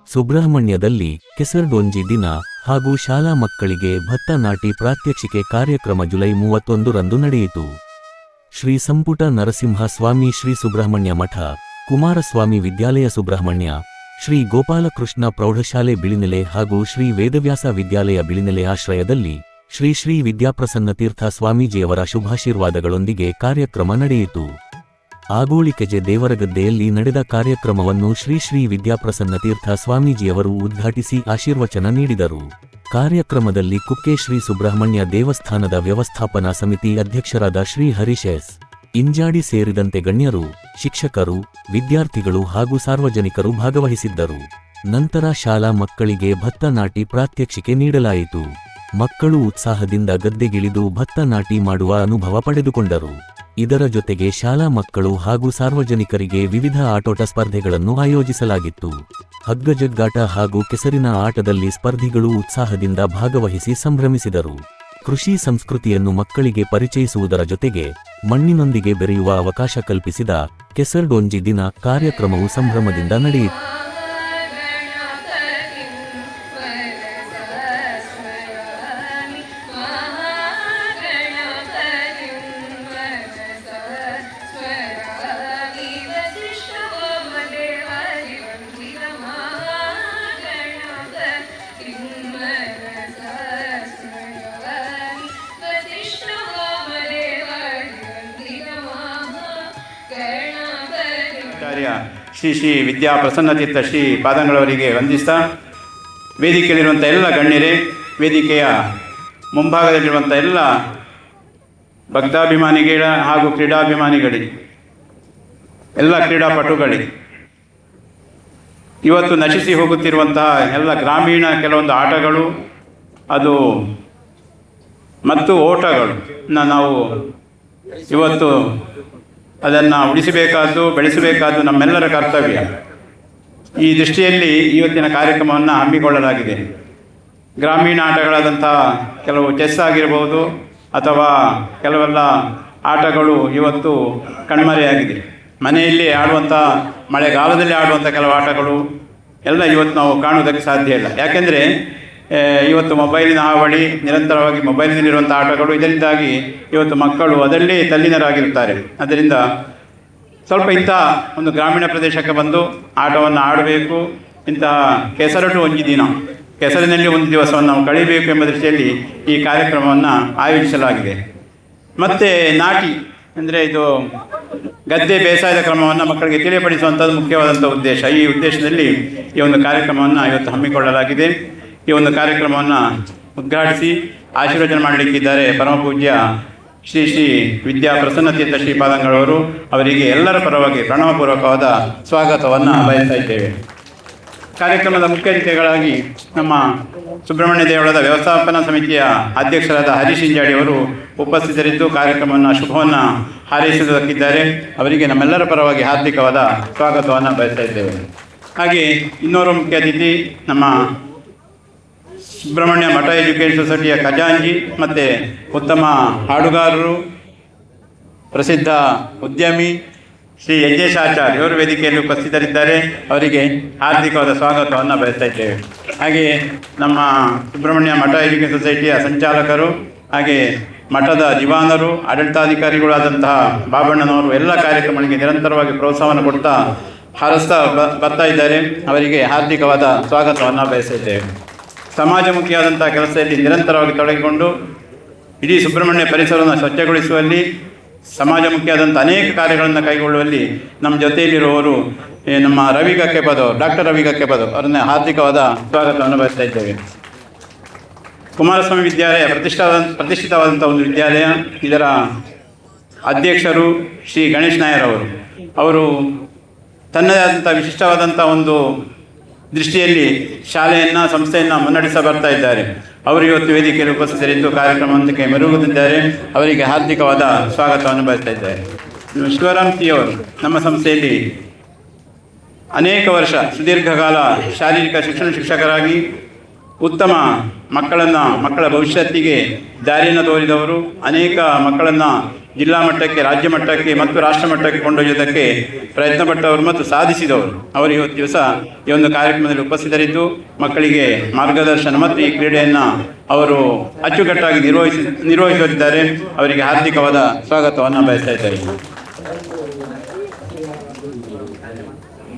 ಸುಬ್ರಹ್ಮಣ್ಯದಲ್ಲಿ ಕೆಸರಡೊಂಜಿ ದಿನ ಹಾಗೂ ಶಾಲಾ ಮಕ್ಕಳಿಗೆ ಭತ್ತ ನಾಟಿ ಪ್ರಾತ್ಯಕ್ಷಿಕೆ ಕಾರ್ಯಕ್ರಮ ಜುಲೈ 31ರಂದು ನಡೆಯಿತು. ಶ್ರೀ ಸಂಪುಟ ನರಸಿಂಹ ಸ್ವಾಮಿ ಶ್ರೀ ಸುಬ್ರಹ್ಮಣ್ಯ ಮಠ, ಕುಮಾರಸ್ವಾಮಿ ವಿದ್ಯಾಲಯ ಸುಬ್ರಹ್ಮಣ್ಯ, ಶ್ರೀ ಗೋಪಾಲಕೃಷ್ಣ ಪ್ರೌಢಶಾಲೆ ಬಿಳಿನೆಲೆ ಹಾಗೂ ಶ್ರೀ ವೇದವ್ಯಾಸ ವಿದ್ಯಾಲಯ ಬಿಳಿನೆಲೆ ಆಶ್ರಯದಲ್ಲಿ ಶ್ರೀ ಶ್ರೀ ವಿದ್ಯಾಪ್ರಸನ್ನ ತೀರ್ಥ ಸ್ವಾಮೀಜಿಯವರ ಶುಭಾಶೀರ್ವಾದಗಳೊಂದಿಗೆ ಕಾರ್ಯಕ್ರಮ ನಡೆಯಿತು. ಆಗೋಳಿಕೆಜೆ ದೇವರಗದ್ದೆಯಲ್ಲಿ ನಡೆದ ಕಾರ್ಯಕ್ರಮವನ್ನು ಶ್ರೀ ಶ್ರೀ ವಿದ್ಯಾಪ್ರಸನ್ನ ತೀರ್ಥ ಸ್ವಾಮೀಜಿಯವರು ಉದ್ಘಾಟಿಸಿ ಆಶೀರ್ವಚನ ನೀಡಿದರು. ಕಾರ್ಯಕ್ರಮದಲ್ಲಿ ಕುಕ್ಕೆ ಶ್ರೀ ಸುಬ್ರಹ್ಮಣ್ಯ ದೇವಸ್ಥಾನದ ವ್ಯವಸ್ಥಾಪನಾ ಸಮಿತಿ ಅಧ್ಯಕ್ಷರಾದ ಶ್ರೀ ಹರೀಶ್ ಎಸ್. ಇಂಜಾಡಿ ಸೇರಿದಂತೆ ಗಣ್ಯರು, ಶಿಕ್ಷಕರು, ವಿದ್ಯಾರ್ಥಿಗಳು ಹಾಗೂ ಸಾರ್ವಜನಿಕರು ಭಾಗವಹಿಸಿದ್ದರು. ನಂತರ ಶಾಲಾ ಮಕ್ಕಳಿಗೆ ಭತ್ತ ನಾಟಿ ಪ್ರಾತ್ಯಕ್ಷಿಕೆ ನೀಡಲಾಯಿತು. ಮಕ್ಕಳು ಉತ್ಸಾಹದಿಂದ ಗದ್ದೆಗಿಳಿದು ಭತ್ತ ನಾಟಿ ಮಾಡುವ ಅನುಭವ ಪಡೆದುಕೊಂಡರು. ಇದರ ಜೊತೆಗೆ ಶಾಲಾ ಮಕ್ಕಳು ಹಾಗೂ ಸಾರ್ವಜನಿಕರಿಗೆ ವಿವಿಧ ಆಟೋಟ ಸ್ಪರ್ಧೆಗಳನ್ನು ಆಯೋಜಿಸಲಾಗಿತ್ತು. ಹಗ್ಗಜಗ್ಗಾಟ ಹಾಗೂ ಕೆಸರಿನ ಆಟದಲ್ಲಿ ಸ್ಪರ್ಧಿಗಳು ಉತ್ಸಾಹದಿಂದ ಭಾಗವಹಿಸಿ ಸಂಭ್ರಮಿಸಿದರು. ಕೃಷಿ ಸಂಸ್ಕೃತಿಯನ್ನು ಮಕ್ಕಳಿಗೆ ಪರಿಚಯಿಸುವುದರ ಜೊತೆಗೆ ಮಣ್ಣಿನೊಂದಿಗೆ ಬೆರೆಯುವ ಅವಕಾಶ ಕಲ್ಪಿಸಿದ ಕೆಸರಡೊಂಜಿ ದಿನ ಕಾರ್ಯಕ್ರಮವು ಸಂಭ್ರಮದಿಂದ ನಡೆಯಿತು. ಶ್ರೀ ಶ್ರೀ ವಿದ್ಯಾಪ್ರಸನ್ನತೀರ್ಥ ಶ್ರೀ ಪಾದಂಗಳವರಿಗೆ ವಂದಿಸ್ತಾ, ವೇದಿಕೆಯಲ್ಲಿರುವಂಥ ಎಲ್ಲ ಗಣ್ಯರೇ, ವೇದಿಕೆಯ ಮುಂಭಾಗದಲ್ಲಿರುವಂಥ ಎಲ್ಲ ಭಕ್ತಾಭಿಮಾನಿಗಳ ಹಾಗೂ ಕ್ರೀಡಾಭಿಮಾನಿಗಳಿಗೆ, ಎಲ್ಲ ಕ್ರೀಡಾಪಟುಗಳಿಗೆ, ಇವತ್ತು ನಶಿಸಿ ಹೋಗುತ್ತಿರುವಂತಹ ಎಲ್ಲ ಗ್ರಾಮೀಣ ಕೆಲವೊಂದು ಆಟಗಳು ಅದು ಮತ್ತು ಓಟಗಳು ನಾವು ಇವತ್ತು ಅದನ್ನು ಉಳಿಸಬೇಕಾದ್ದು, ಬೆಳೆಸಬೇಕಾದ್ದು ನಮ್ಮೆಲ್ಲರ ಕರ್ತವ್ಯ. ಈ ದೃಷ್ಟಿಯಲ್ಲಿ ಇವತ್ತಿನ ಕಾರ್ಯಕ್ರಮವನ್ನು ಹಮ್ಮಿಕೊಳ್ಳಲಾಗಿದೆ. ಗ್ರಾಮೀಣ ಆಟಗಳಾದಂಥ ಕೆಲವು ಚೆಸ್ ಆಗಿರ್ಬೋದು ಅಥವಾ ಕೆಲವೆಲ್ಲ ಆಟಗಳು ಇವತ್ತು ಕಣ್ಮರೆಯಾಗಿದೆ. ಮನೆಯಲ್ಲಿ ಆಡುವಂಥ, ಮಳೆಗಾಲದಲ್ಲಿ ಆಡುವಂಥ ಕೆಲವು ಆಟಗಳು ಎಲ್ಲ ಇವತ್ತು ನಾವು ಕಾಣುವುದಕ್ಕೆ ಸಾಧ್ಯ ಇಲ್ಲ. ಯಾಕೆಂದರೆ ಇವತ್ತು ಮೊಬೈಲಿನ ಹಾವಳಿ, ನಿರಂತರವಾಗಿ ಮೊಬೈಲಿನಲ್ಲಿರುವಂಥ ಆಟಗಳು, ಇದರಿಂದಾಗಿ ಇವತ್ತು ಮಕ್ಕಳು ಅದರಲ್ಲಿ ತಲ್ಲೀನರಾಗಿರುತ್ತಾರೆ. ಅದರಿಂದ ಸ್ವಲ್ಪ ಇಂತಹ ಒಂದು ಗ್ರಾಮೀಣ ಪ್ರದೇಶಕ್ಕೆ ಬಂದು ಆಟವನ್ನು ಆಡಬೇಕು. ಇಂತಹ ಕೆಸರಡು ಒಂಜಿ ದಿನ, ಕೆಸರಿನಲ್ಲಿ ಒಂದು ದಿವಸವನ್ನು ನಾವು ಕಳೀಬೇಕು ಎಂಬ ದೃಷ್ಟಿಯಲ್ಲಿ ಈ ಕಾರ್ಯಕ್ರಮವನ್ನು ಆಯೋಜಿಸಲಾಗಿದೆ. ಮತ್ತು ನಾಟಿ ಅಂದರೆ ಇದು ಗದ್ದೆ ಬೇಸಾಯದ ಕ್ರಮವನ್ನು ಮಕ್ಕಳಿಗೆ ತಿಳಿಯಪಡಿಸುವಂಥದ್ದು ಮುಖ್ಯವಾದಂಥ ಉದ್ದೇಶ. ಈ ಉದ್ದೇಶದಲ್ಲಿ ಈ ಒಂದು ಕಾರ್ಯಕ್ರಮವನ್ನು ಇವತ್ತು ಹಮ್ಮಿಕೊಳ್ಳಲಾಗಿದೆ. ಈ ಒಂದು ಕಾರ್ಯಕ್ರಮವನ್ನು ಉದ್ಘಾಟಿಸಿ ಆಶೀರ್ವಚನ ಮಾಡಲಿಕ್ಕಿದ್ದಾರೆ ಪರಮಪೂಜ್ಯ ಶ್ರೀ ಶ್ರೀ ವಿದ್ಯಾಪ್ರಸನ್ನತೀರ್ಥ ಶ್ರೀಪಾದಂಗಳವರು. ಅವರಿಗೆ ಎಲ್ಲರ ಪರವಾಗಿ ಪ್ರಣವಪೂರ್ವಕವಾದ ಸ್ವಾಗತವನ್ನು ಬಯಸ್ತಾ ಇದ್ದೇವೆ. ಕಾರ್ಯಕ್ರಮದ ಮುಖ್ಯ ಅತಿಥಿಗಳಾಗಿ ನಮ್ಮ ಸುಬ್ರಹ್ಮಣ್ಯ ದೇವಳದ ವ್ಯವಸ್ಥಾಪನಾ ಸಮಿತಿಯ ಅಧ್ಯಕ್ಷರಾದ ಹರೀಶ್ ಇಂಜಾಡಿ ಅವರು ಉಪಸ್ಥಿತರಿದ್ದು ಕಾರ್ಯಕ್ರಮವನ್ನು ಶುಭವನ್ನು ಹಾರೈಸುವುದಕ್ಕಿದ್ದಾರೆ. ಅವರಿಗೆ ನಮ್ಮೆಲ್ಲರ ಪರವಾಗಿ ಹಾರ್ದಿಕವಾದ ಸ್ವಾಗತವನ್ನು ಬಯಸ್ತಾ ಇದ್ದೇವೆ. ಹಾಗೆ ಇನ್ನೋರ್ವ ಮುಖ್ಯ ಅತಿಥಿ ನಮ್ಮ ಸುಬ್ರಹ್ಮಣ್ಯ ಮಠ ಎಜುಕೇಷನ್ ಸೊಸೈಟಿಯ ಖಜಾಂಜಿ ಮತ್ತು ಉತ್ತಮ ಹಾಡುಗಾರರು, ಪ್ರಸಿದ್ಧ ಉದ್ಯಮಿ ಶ್ರೀ ಯಜ್ಞೇಶಾಚಾರ್ಯ ಇವರು ವೇದಿಕೆಯಲ್ಲಿ ಉಪಸ್ಥಿತರಿದ್ದಾರೆ. ಅವರಿಗೆ ಹಾರ್ದಿಕವಾದ ಸ್ವಾಗತವನ್ನು ಬಯಸ್ತಾ ಇದ್ದೇವೆ. ಹಾಗೆಯೇ ನಮ್ಮ ಸುಬ್ರಹ್ಮಣ್ಯ ಮಠ ಎಜುಕೇಷನ್ ಸೊಸೈಟಿಯ ಸಂಚಾಲಕರು, ಹಾಗೆ ಮಠದ ದಿವಾನರು, ಆಡಳಿತಾಧಿಕಾರಿಗಳಾದಂತಹ ಬಾಬಣ್ಣನವರು ಎಲ್ಲ ಕಾರ್ಯಕ್ರಮಗಳಿಗೆ ನಿರಂತರವಾಗಿ ಪ್ರೋತ್ಸಾಹವನ್ನು ಕೊಡ್ತಾ ಹಾರಿಸ್ತಾ ಬರ್ತಾ ಇದ್ದಾರೆ. ಅವರಿಗೆ ಹಾರ್ದಿಕವಾದ ಸ್ವಾಗತವನ್ನು ಬಯಸಿದ್ದೇವೆ. ಸಮಾಜಮುಖಿಯಾದಂಥ ಕೆಲಸದಲ್ಲಿ ನಿರಂತರವಾಗಿ ತೊಡಗಿಕೊಂಡು ಇಡೀ ಸುಬ್ರಹ್ಮಣ್ಯ ಪರಿಸರವನ್ನು ಸ್ವಚ್ಛಗೊಳಿಸುವಲ್ಲಿ, ಸಮಾಜಮುಖಿಯಾದಂಥ ಅನೇಕ ಕಾರ್ಯಗಳನ್ನು ಕೈಗೊಳ್ಳುವಲ್ಲಿ ನಮ್ಮ ಜೊತೆಯಲ್ಲಿರುವವರು ನಮ್ಮ ರವಿ ಗಕ್ಕೆಪದವ್, ಡಾಕ್ಟರ್ ರವಿ ಗಕ್ಕೆಪದವ್ ಅವರನ್ನ ಹಾರ್ದಿಕವಾದ ಸ್ವಾಗತವನ್ನು ಬಯಸ್ತಾ ಇದ್ದೇವೆ. ಕುಮಾರಸ್ವಾಮಿ ವಿದ್ಯಾಲಯ ಪ್ರತಿಷ್ಠಿತವಾದಂಥ ಒಂದು ವಿದ್ಯಾಲಯ. ಇದರ ಅಧ್ಯಕ್ಷರು ಶ್ರೀ ಗಣೇಶ್ ನಾಯರ್ ಅವರು ತನ್ನದೇ ಆದಂಥ ವಿಶಿಷ್ಟವಾದಂಥ ಒಂದು ದೃಷ್ಟಿಯಲ್ಲಿ ಶಾಲೆಯನ್ನು, ಸಂಸ್ಥೆಯನ್ನು ಮುನ್ನಡೆಸ ಬರ್ತಾ ಇದ್ದಾರೆ. ಅವರು ಇವತ್ತು ವೇದಿಕೆಯಲ್ಲಿ ಉಪಸ್ಥಿತರಿದ್ದು ಕಾರ್ಯಕ್ರಮಕ್ಕೆ ಮೆರುಗುತ್ತಿದ್ದಾರೆ. ಅವರಿಗೆ ಹಾರ್ದಿಕವಾದ ಸ್ವಾಗತವನ್ನು ಬಯಸ್ತಾ ಇದ್ದಾರೆ. ಶಿವರಾಮ್ ಟಿ ಅವರು ನಮ್ಮ ಸಂಸ್ಥೆಯಲ್ಲಿ ಅನೇಕ ವರ್ಷ ಸುದೀರ್ಘಕಾಲ ಶಾರೀರಿಕ ಶಿಕ್ಷಕರಾಗಿ ಉತ್ತಮ ಮಕ್ಕಳ ಭವಿಷ್ಯತ್ತಿಗೆ ದಾರಿಯನ್ನು ತೋರಿದವರು. ಅನೇಕ ಮಕ್ಕಳನ್ನು ಜಿಲ್ಲಾ ಮಟ್ಟಕ್ಕೆ, ರಾಜ್ಯ ಮಟ್ಟಕ್ಕೆ ಮತ್ತು ರಾಷ್ಟ್ರ ಮಟ್ಟಕ್ಕೆ ಕೊಂಡೊಯ್ಯೋದಕ್ಕೆ ಪ್ರಯತ್ನಪಟ್ಟವರು ಮತ್ತು ಸಾಧಿಸಿದವರು. ಅವರು ಇವತ್ತು ದಿವಸ ಈ ಒಂದು ಕಾರ್ಯಕ್ರಮದಲ್ಲಿ ಉಪಸ್ಥಿತರಿದ್ದು ಮಕ್ಕಳಿಗೆ ಮಾರ್ಗದರ್ಶನ ಮತ್ತು ಈ ಕ್ರೀಡೆಯನ್ನು ಅವರು ಅಚ್ಚುಕಟ್ಟಾಗಿ ನಿರ್ವಹಿಸುತ್ತಿದ್ದಾರೆ. ಅವರಿಗೆ ಹಾರ್ದಿಕವಾದ ಸ್ವಾಗತವನ್ನು ಬಯಸ್ತಾ ಇದ್ದಾರೆ.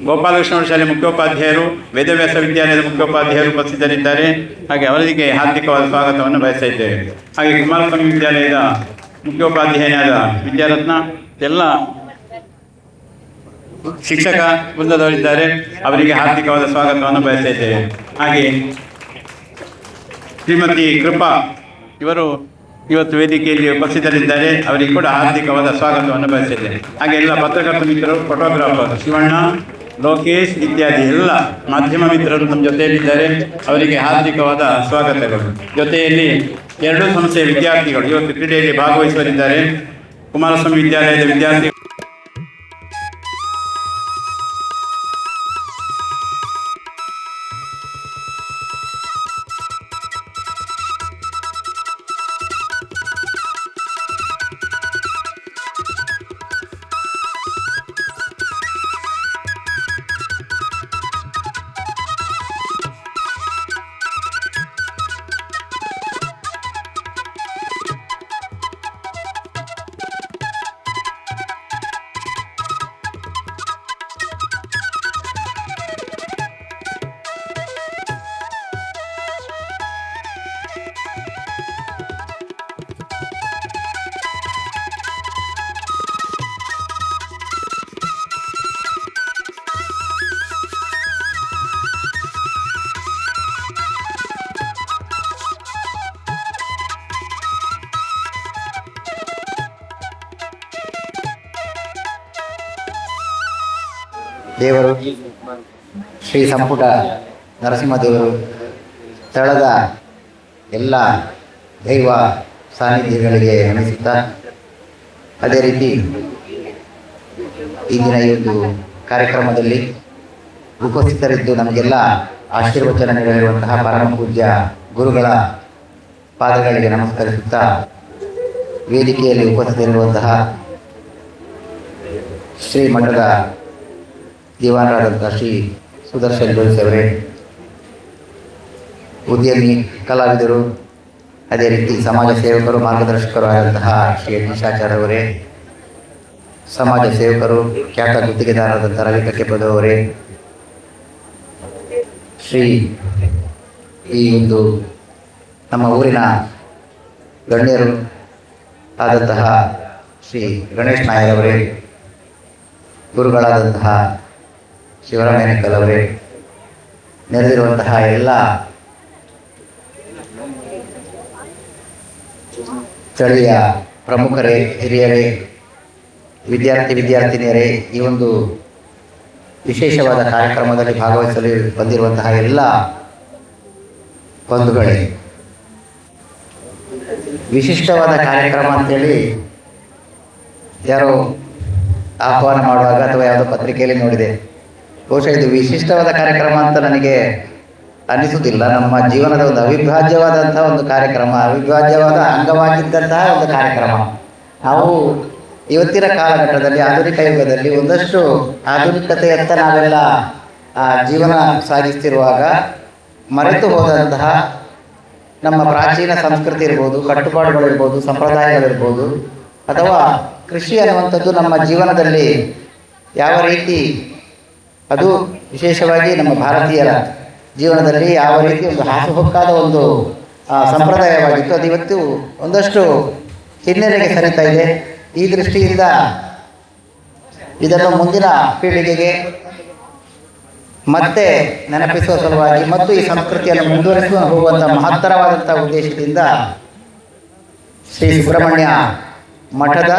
ಗೋಪಾಲಕೃಷ್ಣ ಶಾಲೆ ಮುಖ್ಯೋಪಾಧ್ಯಾಯರು, ವೇದವ್ಯಾಸ ವಿದ್ಯಾಲಯದ ಮುಖ್ಯೋಪಾಧ್ಯಾಯರು ಉಪಸ್ಥಿತರಿದ್ದಾರೆ. ಹಾಗೆ ಅವರಿಗೆ ಹಾರ್ದಿಕವಾದ ಸ್ವಾಗತವನ್ನು ಬಯಸ್ತಾ ಇದ್ದೇವೆ. ಹಾಗೆ ಕುಮಾರಸ್ವಾಮಿ ವಿದ್ಯಾಲಯದ ಮುಖ್ಯೋಪಾಧ್ಯಾಯನಾದ ವಿದ್ಯಾರತ್ನ, ಎಲ್ಲ ಶಿಕ್ಷಕ ವೃಂದದವರಿದ್ದಾರೆ. ಅವರಿಗೆ ಹಾರ್ದಿಕವಾದ ಸ್ವಾಗತವನ್ನು ಬಯಸ್ತಾ ಇದ್ದೇವೆ. ಹಾಗೆ ಶ್ರೀಮತಿ ಕೃಪಾ ಇವರು ಇವತ್ತು ವೇದಿಕೆಯಲ್ಲಿ ಉಪಸ್ಥಿತರಿದ್ದಾರೆ. ಅವರಿಗೆ ಕೂಡ ಹಾರ್ದಿಕವಾದ ಸ್ವಾಗತವನ್ನು ಬಯಸಿದ್ದೇನೆ. ಹಾಗೆ ಎಲ್ಲ ಪತ್ರಕರ್ತ ಮಿತ್ರರು, ಫೋಟೋಗ್ರಾಫರ್ ಶಿವಣ್ಣ, ಲೋಕೇಶ್ ಇತ್ಯಾದಿ ಎಲ್ಲ ಮಾಧ್ಯಮ ಮಿತ್ರರು ನಮ್ಮ ಜೊತೆಯಲ್ಲಿದ್ದಾರೆ. ಅವರಿಗೆ ಹಾರ್ದಿಕವಾದ ಸ್ವಾಗತಗಳು. ಜೊತೆಯಲ್ಲಿ ಎರಡೂ ಸಂಸ್ಥೆಯ ವಿದ್ಯಾರ್ಥಿಗಳು ಇವತ್ತು ಕ್ರೀಡೆಯಲ್ಲಿ ಭಾಗವಹಿಸುವರಿದ್ದಾರೆ. ಕುಮಾರಸ್ವಾಮಿ ವಿದ್ಯಾಲಯದ ವಿದ್ಯಾರ್ಥಿ ದೇವರು ಶ್ರೀ ಸಂಪುಟ ನರಸಿಂಹದೇವರು ಸ್ಥಳದ ಎಲ್ಲ ದೈವ ಸಾನ್ನಿಧ್ಯಗಳಿಗೆ ನಮಿಸುತ್ತಾ, ಅದೇ ರೀತಿ ಇಂದಿನ ಈ ಒಂದು ಕಾರ್ಯಕ್ರಮದಲ್ಲಿ ಉಪಸ್ಥಿತರಿದ್ದು ನಮಗೆಲ್ಲ ಆಶೀರ್ವಚನ ನೀಡಿರುವಂತಹ ಪರಮ ಪೂಜ್ಯ ಗುರುಗಳ ಪಾದಗಳಿಗೆ ನಮಸ್ಕರಿಸುತ್ತಾ, ವೇದಿಕೆಯಲ್ಲಿ ಉಪಸ್ಥಿತರಿರುವಂತಹ ಶ್ರೀ ಮಠದ ದಿವಾನರಾದಂಥ ಶ್ರೀ ಸುದರ್ಶನ್ ಜೋಯಿಸ್ ಅವರೇ, ಉದ್ಯಮಿ, ಕಲಾವಿದರು, ಅದೇ ರೀತಿ ಸಮಾಜ ಸೇವಕರು, ಮಾರ್ಗದರ್ಶಕರು ಆದಂತಹ ಶ್ರೀ ನಿಶಾಚಾರ್ಯ ಅವರೇ, ಸಮಾಜ ಸೇವಕರು, ಖ್ಯಾತ ಗುತ್ತಿಗೆದಾರರಾದಂಥ ರವಿ ಕಕ್ಕೆಪದ ಅವರೇ, ಶ್ರೀ ಈ ಒಂದು ನಮ್ಮ ಊರಿನ ಗಣ್ಯರು ಆದಂತಹ ಶ್ರೀ ಗಣೇಶ್ ನಾಯರ್ ಅವರೇ, ಗುರುಗಳಾದಂತಹ ಶಿವರಾಮೇನಕಲ್ ಅವರೇ, ನೆರೆದಿರುವಂತಹ ಎಲ್ಲ ಸ್ಥಳೀಯ ಪ್ರಮುಖರೇ, ಹಿರಿಯರೇ, ವಿದ್ಯಾರ್ಥಿನಿಯರೇ, ಈ ಒಂದು ವಿಶೇಷವಾದ ಕಾರ್ಯಕ್ರಮದಲ್ಲಿ ಭಾಗವಹಿಸಲು ಬಂದಿರುವಂತಹ ಎಲ್ಲ ಬಂಧುಗಳೇ, ವಿಶಿಷ್ಟವಾದ ಕಾರ್ಯಕ್ರಮ ಅಂತೇಳಿ ಯಾರೋ ಆಹ್ವಾನ ಮಾಡುವಾಗ ಅಥವಾ ಯಾವುದೋ ಪತ್ರಿಕೆಯಲ್ಲಿ ನೋಡಿದೆ. ಬಹುಶಃ ಇದು ವಿಶಿಷ್ಟವಾದ ಕಾರ್ಯಕ್ರಮ ಅಂತ ನನಗೆ ಅನ್ನಿಸುವುದಿಲ್ಲ. ನಮ್ಮ ಜೀವನದ ಒಂದು ಅವಿಭಾಜ್ಯವಾದಂತಹ ಒಂದು ಕಾರ್ಯಕ್ರಮ, ಅವಿಭಾಜ್ಯವಾದ ಅಂಗವಾಗಿದ್ದಂತಹ ಒಂದು ಕಾರ್ಯಕ್ರಮ. ನಾವು ಇವತ್ತಿನ ಕಾಲಘಟ್ಟದಲ್ಲಿ, ಆಧುನಿಕ ಯುಗದಲ್ಲಿ ಒಂದಷ್ಟು ಆಧುನಿಕತೆಯತ್ತ ನಾವೆಲ್ಲ ಜೀವನ ಸಾಗಿಸ್ತಿರುವಾಗ ಮರೆತು ಹೋದಂತಹ ನಮ್ಮ ಪ್ರಾಚೀನ ಸಂಸ್ಕೃತಿ ಇರ್ಬೋದು, ಕಟ್ಟುಪಾಡುಗಳಿರ್ಬೋದು, ಸಂಪ್ರದಾಯಗಳಿರ್ಬೋದು, ಅಥವಾ ಕೃಷಿ ಅನ್ನುವಂಥದ್ದು ನಮ್ಮ ಜೀವನದಲ್ಲಿ ಯಾವ ರೀತಿ, ಅದು ವಿಶೇಷವಾಗಿ ನಮ್ಮ ಭಾರತೀಯರ ಜೀವನದಲ್ಲಿ ಯಾವ ರೀತಿ ಒಂದು ಹಾಸುಹೊಕ್ಕಾದ ಒಂದು ಸಂಪ್ರದಾಯವಾಗಿತ್ತು, ಅದು ಇವತ್ತು ಒಂದಷ್ಟು ಹಿನ್ನೆಲೆಗೆ ಸರಿತಾ ಇದೆ. ಈ ದೃಷ್ಟಿಯಿಂದ ಇದನ್ನು ಮುಂದಿನ ಪೀಳಿಗೆಗೆ ಮತ್ತೆ ನೆನಪಿಸುವ ಸಲುವಾಗಿ ಮತ್ತು ಈ ಸಂಸ್ಕೃತಿಯನ್ನು ಮುಂದುವರಿಸುವ ಹೋಗುವಂಥ ಮಹತ್ತರವಾದಂಥ ಉದ್ದೇಶದಿಂದ ಶ್ರೀ ಸುಬ್ರಹ್ಮಣ್ಯ ಮಠದ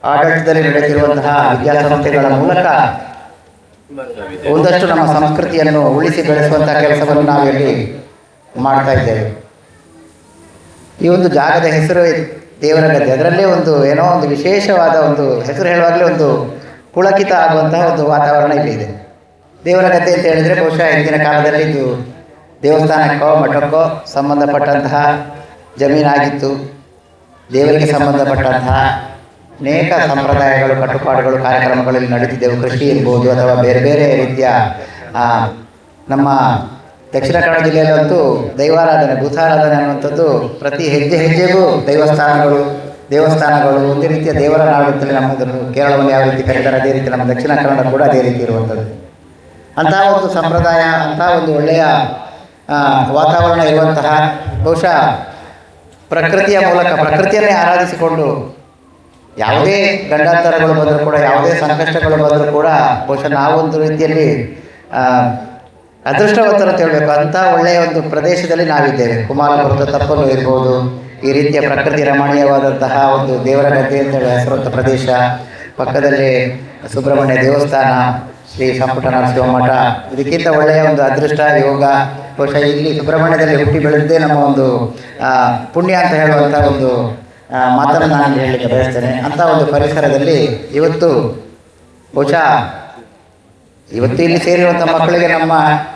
ಆಡಳಿತದಲ್ಲಿ ನಡೆದಿರುವಂತಹ ವಿದ್ಯಾಸಂಸ್ಥೆಗಳ ಮೂಲಕ ಒಂದಷ್ಟು ನಮ್ಮ ಸಂಸ್ಕೃತಿಯನ್ನು ಉಳಿಸಿ ಬೆಳೆಸುವಂತಹ ಕೆಲಸವನ್ನು ನಾವಿಲ್ಲಿ ಮಾಡ್ತಾ ಇದ್ದೇವೆ. ಈ ಒಂದು ಜಾಗದ ಹೆಸರು ದೇವರ ಗದ್ದೆ. ಅದರಲ್ಲೇ ಒಂದು ಏನೋ ಒಂದು ವಿಶೇಷವಾದ ಒಂದು ಹೆಸರು ಹೇಳುವಾಗಲೇ ಒಂದು ಪುಳಕಿತ ಆಗುವಂತಹ ಒಂದು ವಾತಾವರಣ ಇಲ್ಲಿದೆ. ದೇವರ ಗದ್ದೆ ಅಂತ ಹೇಳಿದರೆ ಬಹುಶಃ ಹಿಂದಿನ ಕಾಲದಲ್ಲಿ ಇದು ದೇವಸ್ಥಾನಕ್ಕೋ ಮಠಕ್ಕೋ ಸಂಬಂಧಪಟ್ಟಂತಹ ಜಮೀನಾಗಿತ್ತು. ದೇವರಿಗೆ ಸಂಬಂಧಪಟ್ಟಂತಹ ಅನೇಕ ಸಂಪ್ರದಾಯಗಳು, ಕಟ್ಟುಪಾಡುಗಳು, ಕಾರ್ಯಕ್ರಮಗಳಲ್ಲಿ ನಡೀತಿದ್ದೆವು. ಕೃಷಿ ಇರ್ಬೋದು ಅಥವಾ ಬೇರೆ ಬೇರೆ ರೀತಿಯ ನಮ್ಮ ದಕ್ಷಿಣ ಕನ್ನಡ ಜಿಲ್ಲೆಯಲ್ಲಂತೂ ದೈವಾರಾಧನೆ, ಭೂತಾರಾಧನೆ ಅನ್ನುವಂಥದ್ದು ಪ್ರತಿ ಹೆಜ್ಜೆ ಹೆಜ್ಜೆಗೂ ದೇವಸ್ಥಾನಗಳು ಒಂದೇ ರೀತಿಯ ದೇವರ ನಾಡು ಅಂತಲೇ ನಮ್ಮದನ್ನು ಕೇರಳವನ್ನು ಯಾವ ರೀತಿ ಕರೀತಾರೆ ಅದೇ ರೀತಿ ನಮ್ಮ ದಕ್ಷಿಣ ಕನ್ನಡ ಕೂಡ ಅದೇ ರೀತಿ ಇರುವಂಥದ್ದು. ಅಂತಹ ಒಂದು ಸಂಪ್ರದಾಯ, ಅಂತಹ ಒಂದು ಒಳ್ಳೆಯ ವಾತಾವರಣ ಇರುವಂತಹ, ಬಹುಶಃ ಪ್ರಕೃತಿಯ ಮೂಲಕ ಪ್ರಕೃತಿಯನ್ನೇ ಆರಾಧಿಸಿಕೊಂಡು ಯಾವುದೇ ಗಂಡಾಂತರಗಳು ಬಂದರೂ ಕೂಡ, ಯಾವುದೇ ಸಂಕಷ್ಟಗಳು ಬಂದರೂ ಕೂಡ ಬಹುಶಃ ನಾವೊಂದು ರೀತಿಯಲ್ಲಿ ಅದೃಷ್ಟವಂತರು ಅಂತ ಹೇಳಬೇಕು. ಅಂಥ ಒಳ್ಳೆಯ ಒಂದು ಪ್ರದೇಶದಲ್ಲಿ ನಾವಿದ್ದೇವೆ. ಕುಮಾರಪುರದ ತಪ್ಪಲು ಇರ್ಬೋದು, ಈ ರೀತಿಯ ಪ್ರಕೃತಿ ರಮಣೀಯವಾದಂತಹ ಒಂದು ದೇವರ ಗದ್ದೆ ಅಂತ ಹೇಳುವ ಹೆಸರುವಂಥ ಪ್ರದೇಶ, ಪಕ್ಕದಲ್ಲಿ ಸುಬ್ರಹ್ಮಣ್ಯ ದೇವಸ್ಥಾನ, ಶ್ರೀ ಸಂಪುಟ ನರಸಿಂಹ ಮಠ, ಇದಕ್ಕಿಂತ ಒಳ್ಳೆಯ ಒಂದು ಅದೃಷ್ಟ, ಯೋಗ ಬಹುಶಃ ಇಲ್ಲಿ ಸುಬ್ರಹ್ಮಣ್ಯದಲ್ಲಿ ಹುಟ್ಟಿ ಬೆಳೆದೇ ನಮ್ಮ ಒಂದು ಪುಣ್ಯ ಅಂತ ಹೇಳುವಂಥ ಒಂದು ಮಾತನ್ನು ನಾನು ಹೇಳಲಿಕ್ಕೆ ಬಯಸ್ತೇನೆ. ಅಂಥ ಒಂದು ಪರಿಸರದಲ್ಲಿ ಇವತ್ತು ಬಹುಶಃ ಇಲ್ಲಿ ಸೇರಿರುವಂಥ ಮಕ್ಕಳಿಗೆ ನಮ್ಮ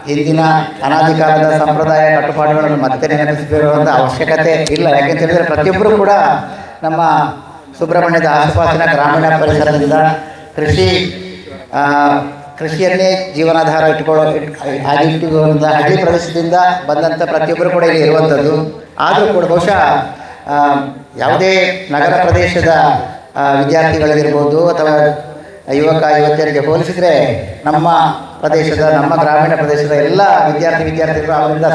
ಹಿಂದಿನ ಅನಾದಿ ಕಾಲದ ಸಂಪ್ರದಾಯ ಕಟ್ಟುಪಾಡುಗಳನ್ನು ಮತ್ತೆ ನೆನಪಿಸಿರುವಂಥ ಅವಶ್ಯಕತೆ ಇಲ್ಲ. ಯಾಕೆಂತ ಹೇಳಿದರೆ ಪ್ರತಿಯೊಬ್ಬರೂ ಕೂಡ ನಮ್ಮ ಸುಬ್ರಹ್ಮಣ್ಯದ ಆಸುಪಾಸಿನ ಗ್ರಾಮೀಣ ಪರಿಸರದಿಂದ ಕೃಷಿಯನ್ನೇ ಜೀವನಾಧಾರ ಇಟ್ಟುಕೊಳ್ಳುವಂಥ ಹಳ್ಳಿ ಪ್ರದೇಶದಿಂದ ಬಂದಂಥ ಪ್ರತಿಯೊಬ್ಬರು ಕೂಡ ಇಲ್ಲಿ ಇರುವಂಥದ್ದು. ಆದರೂ ಕೂಡ ಬಹುಶಃ ಯಾವುದೇ ನಗರ ಪ್ರದೇಶದ ವಿದ್ಯಾರ್ಥಿಗಳಿಗಿರ್ಬೋದು ಅಥವಾ ಯುವತಿಯರಿಗೆ ಹೋಲಿಸಿದರೆ ನಮ್ಮ ಗ್ರಾಮೀಣ ಪ್ರದೇಶದ ಎಲ್ಲ ವಿದ್ಯಾರ್ಥಿಗಳು ಅವರಿಂದ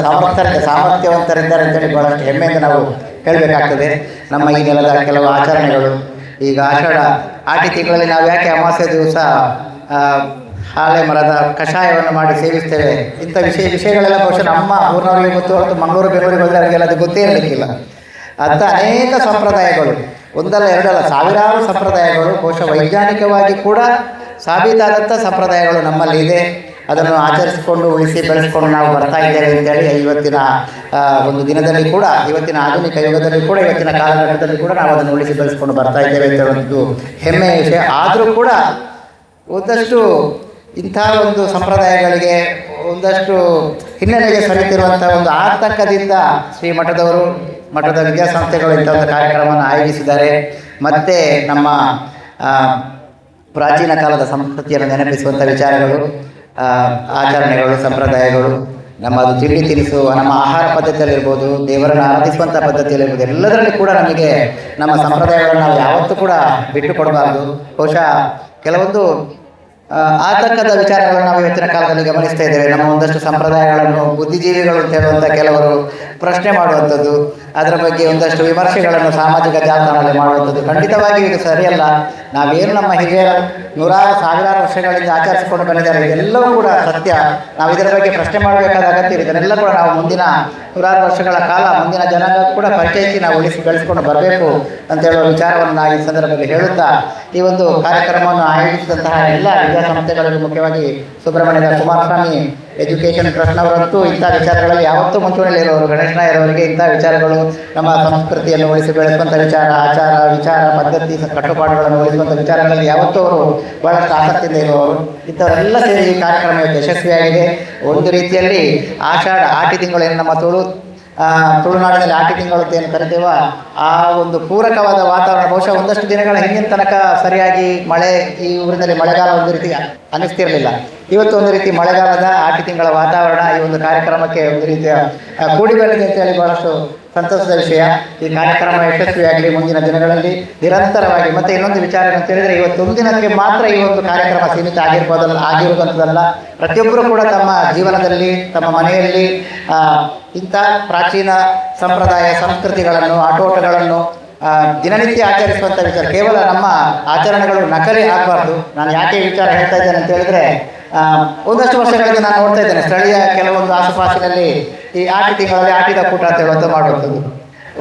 ಸಾಮರ್ಥ್ಯವಂತರಿದ್ದಾರೆ ಅಂತೇಳಿ ಬಹಳಷ್ಟು ಹೆಮ್ಮೆಯಿಂದ ನಾವು ಹೇಳಬೇಕಾಗ್ತದೆ. ನಮ್ಮ ಈ ನೆಲದ ಕೆಲವು ಆಚರಣೆಗಳು, ಈಗ ಆಟಿ ತಿಂಗಳಲ್ಲಿ ನಾವು ಯಾಕೆ ಅಮಾವಾಸ್ಯೆ ದಿವಸ ಹಾಳೆ ಮರದ ಕಷಾಯವನ್ನು ಮಾಡಿ ಸೇವಿಸ್ತೇವೆ, ಇಂಥ ವಿಷಯಗಳೆಲ್ಲ ಬಹುಶಃ ನಮ್ಮ ಊರಿನವರಿಗೆ ಗೊತ್ತು, ಹೊರತು ಮಂಗಳೂರು ಬೆಂಗಳೂರಿಗೆ ಹೋದರೆ ಅವರಿಗೆಲ್ಲ ಅದು ಗೊತ್ತೇ ಇರಲಿಕ್ಕಿಲ್ಲ. ಅಂಥ ಅನೇಕ ಸಂಪ್ರದಾಯಗಳು, ಒಂದಲ್ಲ ಎರಡಲ್ಲ, ಸಾವಿರಾರು ಸಂಪ್ರದಾಯಗಳು, ಬಹುಶಃ ವೈಜ್ಞಾನಿಕವಾಗಿ ಕೂಡ ಸಾಬೀತಾದಂಥ ಸಂಪ್ರದಾಯಗಳು ನಮ್ಮಲ್ಲಿ ಇದೆ. ಅದನ್ನು ಆಚರಿಸಿಕೊಂಡು ಉಳಿಸಿ ಬೆಳೆಸಿಕೊಂಡು ನಾವು ಬರ್ತಾ ಇದ್ದೇವೆ ಅಂತೇಳಿ ಇವತ್ತಿನ ಒಂದು ದಿನದಲ್ಲಿ ಕೂಡ, ಇವತ್ತಿನ ಆಧುನಿಕ ಯುಗದಲ್ಲಿ ಕೂಡ, ಇವತ್ತಿನ ಕಾಲಘಟ್ಟದಲ್ಲಿ ಕೂಡ ನಾವು ಅದನ್ನು ಉಳಿಸಿ ಬೆಳೆಸಿಕೊಂಡು ಬರ್ತಾ ಇದ್ದೇವೆ ಅಂತ ಒಂದು ಹೆಮ್ಮೆಯ ವಿಷಯ. ಆದರೂ ಕೂಡ ಒಂದಷ್ಟು ಇಂಥ ಒಂದು ಸಂಪ್ರದಾಯಗಳಿಗೆ ಒಂದಷ್ಟು ಹಿನ್ನೆಲೆಗೆ ಸರಿತಿರುವಂಥ ಒಂದು ಆತಂಕದಿಂದ ಶ್ರೀ ಮಠದ ವಿದ್ಯಾಸಂಸ್ಥೆಗಳು ಇಂಥ ಒಂದು ಕಾರ್ಯಕ್ರಮವನ್ನು ಆಯೋಜಿಸಿದ್ದಾರೆ. ಮತ್ತು ನಮ್ಮ ಪ್ರಾಚೀನ ಕಾಲದ ಸಂಸ್ಕೃತಿಯನ್ನು ನೆನಪಿಸುವಂಥ ವಿಚಾರಗಳು, ಆಚರಣೆಗಳು, ಸಂಪ್ರದಾಯಗಳು, ನಮ್ಮದು ತಿಂಡಿ ತಿನಿಸು, ನಮ್ಮ ಆಹಾರ ಪದ್ಧತಿಯಲ್ಲಿರ್ಬೋದು, ದೇವರನ್ನು ಆರಾಧಿಸುವಂಥ ಪದ್ಧತಿಯಲ್ಲಿರ್ಬೋದು, ಎಲ್ಲದರಲ್ಲಿ ಕೂಡ ನಮಗೆ ನಮ್ಮ ಸಂಪ್ರದಾಯಗಳನ್ನು ನಾವು ಯಾವತ್ತೂ ಕೂಡ ಬಿಟ್ಟು ಕೊಡಬಾರ್ದು. ಬಹುಶಃ ಕೆಲವೊಂದು ಆತಂಕದ ವಿಚಾರಗಳನ್ನು ನಾವು ಇವತ್ತಿನ ಕಾಲದಲ್ಲಿ ಗಮನಿಸ್ತಾ ಇದ್ದೇವೆ. ನಮ್ಮ ಒಂದಷ್ಟು ಸಂಪ್ರದಾಯಗಳನ್ನು ಬುದ್ಧಿಜೀವಿಗಳು ಅಂತ ಹೇಳುವಂಥ ಕೆಲವರು ಪ್ರಶ್ನೆ ಮಾಡುವಂಥದ್ದು, ಅದರ ಬಗ್ಗೆ ಒಂದಷ್ಟು ವಿಮರ್ಶೆಗಳನ್ನು ಸಾಮಾಜಿಕ ಜಾಲತಾಣದಲ್ಲಿ ಮಾಡುವಂಥದ್ದು ಖಂಡಿತವಾಗಿ ಇದು ಸರಿಯಲ್ಲ. ನಾವೇನು ನಮ್ಮ ಹಿರಿಯರು ನೂರಾರು ಸಾವಿರಾರು ವರ್ಷಗಳಿಂದ ಆಚರಿಸಿಕೊಂಡು ಬಂದಿದ್ದಾರೆ, ಇದೆಲ್ಲವೂ ಕೂಡ ಸತ್ಯ. ನಾವು ಇದರ ಬಗ್ಗೆ ಪ್ರಶ್ನೆ ಮಾಡಬೇಕಾದ ಅಗತ್ಯ ಇದೆ. ಇದನ್ನೆಲ್ಲ ಕೂಡ ನಾವು ಮುಂದಿನ ನೂರಾರು ವರ್ಷಗಳ ಕಾಲ ಮುಂದಿನ ಜನಾಂಗ ಕೂಡ ಪರಿಚಯಿಸಿ ನಾವು ಬೆಳೆಸಿಕೊಂಡು ಬರಬೇಕು ಅಂತ ಹೇಳುವ ವಿಚಾರವನ್ನು ನಾವು ಈ ಸಂದರ್ಭದಲ್ಲಿ ಹೇಳುತ್ತಾ, ಈ ಒಂದು ಕಾರ್ಯಕ್ರಮವನ್ನು ಆಯೋಜಿಸಿದಂತಹ ಎಲ್ಲ ವಿದ್ಯಾಸಂಸ್ಥೆಗಳಿಗೂ, ಮುಖ್ಯವಾಗಿ ಸುಬ್ರಹ್ಮಣ್ಯದ ಕುಮಾರಸ್ವಾಮಿ ಎಜುಕೇಷನ್ ಟ್ರಸ್ಟ್ನವರಂತೂ ಇಂಥ ವಿಚಾರಗಳಲ್ಲಿ ಯಾವತ್ತೂ ಮುಂಚೂಣಿಯಲ್ಲಿರುವವರು. ಗಣೇಶ ನಾಯರವರಿಗೆ ಇಂಥ ವಿಚಾರಗಳು, ನಮ್ಮ ಸಂಸ್ಕೃತಿಯನ್ನು ಉಳಿಸಿ ಬೆಳೆಸುವಂಥ ವಿಚಾರ, ವಿಚಾರ ಪದ್ಧತಿ, ಕಟ್ಟುಪಾಡುಗಳನ್ನು ಉಳಿಸುವಂಥ ವಿಚಾರಗಳಲ್ಲಿ ಯಾವತ್ತೂ ಅವರು ಬಹಳಷ್ಟು ಆಸಕ್ತಿಯಿಂದ ಇರುವವರು. ಇಂಥವರೆಲ್ಲ ಸೇರಿ ಈ ಕಾರ್ಯಕ್ರಮ ಯಶಸ್ವಿಯಾಗಿದೆ. ಒಂದು ರೀತಿಯಲ್ಲಿ ಆಟಿ ತಿಂಗಳು ಏನು ನಮ್ಮ ತುಳುನಾಡಿನಲ್ಲಿ ಆಟಿ ತಿಂಗಳು ಅಂತ ಏನು ಕರಿತೇವ, ಆ ಒಂದು ಪೂರಕವಾದ ವಾತಾವರಣ ಬಹುಶಃ ಒಂದಷ್ಟು ದಿನಗಳ ಹಿಂದಿನ ತನಕ ಸರಿಯಾಗಿ ಮಳೆ, ಈ ಊರಿನಲ್ಲಿ ಮಳೆಗಾಲ ಒಂದು ರೀತಿ ಅನ್ನಿಸ್ತಿರಲಿಲ್ಲ. ಇವತ್ತು ಒಂದು ರೀತಿ ಮಳೆಗಾಲದ ಆಟಿ ತಿಂಗಳ ವಾತಾವರಣ ಈ ಒಂದು ಕಾರ್ಯಕ್ರಮಕ್ಕೆ ಒಂದು ರೀತಿಯ ಕೂಡಿ ಬಂದಿದೆ ಅಂತೇಳಿ ಬಹಳಷ್ಟು ಸಂತೋಷದ ವಿಷಯ. ಈ ಕಾರ್ಯಕ್ರಮ ಯಶಸ್ವಿಯಾಗಲಿ, ಮುಂದಿನ ದಿನಗಳಲ್ಲಿ ನಿರಂತರವಾಗಿ. ಮತ್ತು ಇನ್ನೊಂದು ವಿಚಾರ ಅಂತ ಹೇಳಿದರೆ, ಇವತ್ತೊಂದು ದಿನಕ್ಕೆ ಮಾತ್ರ ಈ ಒಂದು ಕಾರ್ಯಕ್ರಮ ಸೀಮಿತ ಆಗಿರುವಂಥದ್ದಲ್ಲ. ಪ್ರತಿಯೊಬ್ಬರೂ ಕೂಡ ತಮ್ಮ ಜೀವನದಲ್ಲಿ, ತಮ್ಮ ಮನೆಯಲ್ಲಿ ಇಂಥ ಪ್ರಾಚೀನ ಸಂಪ್ರದಾಯ ಸಂಸ್ಕೃತಿಗಳನ್ನು, ಆಟೋಟಗಳನ್ನು ದಿನನಿತ್ಯ ಆಚರಿಸುವಂಥ ವಿಚಾರ. ಕೇವಲ ನಮ್ಮ ಆಚರಣೆಗಳು ನಕಲಿ ಆಗಬಾರ್ದು. ನಾನು ಯಾಕೆ ವಿಚಾರ ಹೇಳ್ತಾ ಇದ್ದೇನೆ ಅಂತ ಹೇಳಿದರೆ, ಒಂದಷ್ಟು ವರ್ಷಗಳಿಂದ ನಾನು ನೋಡ್ತಾ ಇದ್ದೇನೆ ಸ್ಥಳೀಯ ಕೆಲವೊಂದು ಆಸುಪಾಸಿನಲ್ಲಿ ಈ ಆಟಿ ತಿಂಗಳಲ್ಲಿ ಆಟಿದ ಕೂಟ ಅಂತ ಹೇಳುವಂಥ ಮಾಡುವಂಥದ್ದು.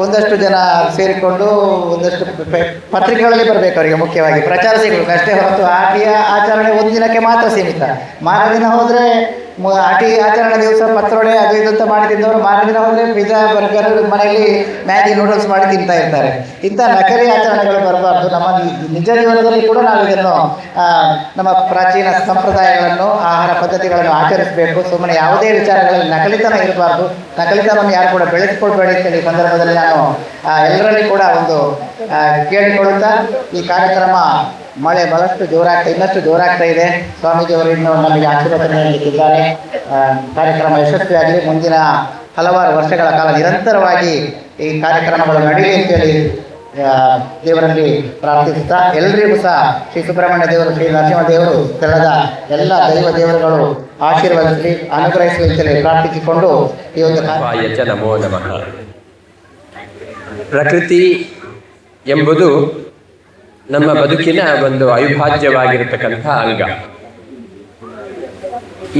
ಒಂದಷ್ಟು ಜನ ಸೇರಿಕೊಂಡು ಒಂದಷ್ಟು ಪತ್ರಿಕೆಗಳಲ್ಲಿ ಬರಬೇಕು ಅವರಿಗೆ, ಮುಖ್ಯವಾಗಿ ಪ್ರಚಾರ ಸಿಗಬೇಕು ಅಷ್ಟೇ ಹೊರತು ಆಟಿಯ ಆಚರಣೆ ಒಂದು ದಿನಕ್ಕೆ ಮಾತ್ರ ಸೀಮಿತ. ಮಾರದಿನ ಹೋದರೆ ಆಟಿ ಆಚರಣೆ ದಿವಸ ಪತ್ರೊಡೆ ಅದು ಇದು ಅಂತ ಮಾಡಿ ತಿಂದವರು ಮಾರದಿನ ಹೋದರೆ ಪಿಜ್ಜಾ, ಬರ್ಗರ್, ಮನೆಯಲ್ಲಿ ಮ್ಯಾಗಿ, ನೂಡಲ್ಸ್ ಮಾಡಿ ತಿಂತಾ ಇರ್ತಾರೆ. ಇಂಥ ನಕಲಿ ಆಚರಣೆಗಳು ಬರಬಾರ್ದು. ನಮ್ಮ ನಿಜ ಜೀವನದಲ್ಲಿ ಕೂಡ ನಾವು ಇದನ್ನು ನಮ್ಮ ಪ್ರಾಚೀನ ಸಂಪ್ರದಾಯಗಳನ್ನು, ಆಹಾರ ಪದ್ಧತಿಗಳನ್ನು ಆಚರಿಸಬೇಕು. ಸುಮ್ಮನೆ ಯಾವುದೇ ವಿಚಾರಗಳಲ್ಲಿ ನಕಲಿತನ ಇರಬಾರ್ದು. ನಕಲಿತನವನ್ನು ಯಾರು ಕೂಡ ಬೆಳೆಸಿಕೊಳ್ಬೇಡಿ ಅಂತೇಳಿ ಈ ಸಂದರ್ಭದಲ್ಲಿ ನಾನು ಎಲ್ಲರಲ್ಲಿ ಕೂಡ ಒಂದು ಕೇಳಿಕೊಳ್ಳುತ್ತಾ ಈ ಕಾರ್ಯಕ್ರಮ ಮಳೆ ಬಹಳಷ್ಟು ಇನ್ನಷ್ಟು ಜೋರಾಗ್ತಾ ಇದೆ. ಸ್ವಾಮೀಜಿಯವರು ಇನ್ನು ನಮಗೆ ಆಶೀರ್ವಾದ ನೀಡಲಿಕ್ಕಿದ್ದಾರೆ. ಕಾರ್ಯಕ್ರಮ ಯಶಸ್ವಿಯಾಗಲಿ, ಮುಂದಿನ ಹಲವಾರು ವರ್ಷಗಳ ಕಾಲ ನಿರಂತರವಾಗಿ ಈ ಕಾರ್ಯಕ್ರಮಗಳು ನಡೆಯಲಿ ಅಂತೇಳಿ ದೇವರಲ್ಲಿ ಪ್ರಾರ್ಥಿಸುತ್ತಾ, ಎಲ್ಲರಿಗೂ ಸಹ ಶ್ರೀ ಸುಬ್ರಹ್ಮಣ್ಯ ದೇವರು, ಶ್ರೀ ನರಸಿಂಹ ದೇವರು, ಸ್ಥಳದ ಎಲ್ಲ ದೈವ ದೇವರುಗಳು ಆಶೀರ್ವದಿಸಲಿ, ಅನುಗ್ರಹಿಸಲಿ ಅಂತೇಳಿ ಪ್ರಾರ್ಥಿಸಿಕೊಂಡು ಈ ಒಂದು ನಮೋ ನಮಃ. ಪ್ರಕೃತಿ ಎಂಬುದು ನಮ್ಮ ಬದುಕಿನ ಒಂದು ಅವಿಭಾಜ್ಯವಾಗಿರತಕ್ಕಂಥ ಅಂಗ.